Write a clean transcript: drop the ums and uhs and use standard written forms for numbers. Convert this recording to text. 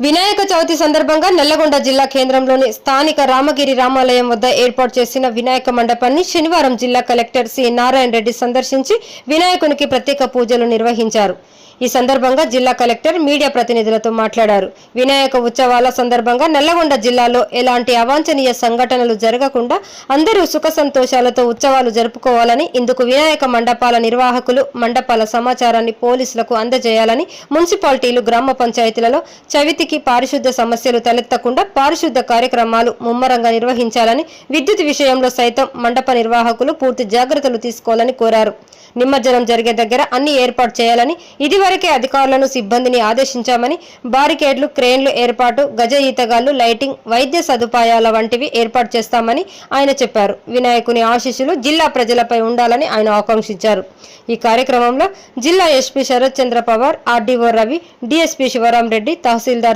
వినాయక చవితి సందర్భంగా నల్లగొండ జిల్లా కేంద్రంలోని స్థానిక రామగిరి రామాలయం వద్ద ఏర్పాటు చేసిన వినాయక మండపాన్ని శనివారం జిల్లా కలెక్టర్ సి నారాయణ రెడ్డి సందర్శించి వినాయకునికి ప్రత్యేక పూజలు నిర్వహించారు. ఈ సందర్భంగా జిల్లా కలెక్టర్ మీడియా ప్రతినిధులతో మాట్లాడారు. వినాయక ఉత్సవాల సందర్భంగా నల్లగొండ జిల్లాలో ఎలాంటి అవాంఛనీయ సంఘటనలు జరగకుండా అందరూ సుఖ సంతోషాలతో ఉత్సవాలు జరుపుకోవాలని, ఇందుకు వినాయక మండపాల నిర్వాహకులు మండపాల సమాచారాన్ని పోలీసులకు అందజేయాలని, మున్సిపాలిటీలు, గ్రామ పంచాయతీలలో చవితికి పారిశుద్ధ్య సమస్యలు తలెత్తకుండా పారిశుద్ధ్య కార్యక్రమాలు ముమ్మరంగా నిర్వహించాలని, విద్యుత్ విషయంలో సైతం మండప నిర్వాహకులు పూర్తి జాగ్రత్తలు తీసుకోవాలని కోరారు. నిమజ్జనం జరిగే దగ్గర అన్ని ఏర్పాటు చేయాలని, ఇదివరకే అధికారులను, సిబ్బందిని ఆదేశించామని, బారికేడ్లు, క్రేన్లు ఏర్పాటు, గజ ఈతగాళ్లు, లైటింగ్, వైద్య సదుపాయాల వంటివి ఏర్పాటు చేస్తామని ఆయన చెప్పారు. వినాయకుని ఆశీస్సులు జిల్లా ప్రజలపై ఉండాలని ఆయన ఆకాంక్షించారు. ఈ కార్యక్రమంలో జిల్లా ఎస్పీ శరత్ చంద్ర పవార్, ఆర్డీఓ రవి, డీఎస్పీ శివరాం రెడ్డి, తహసీల్దార్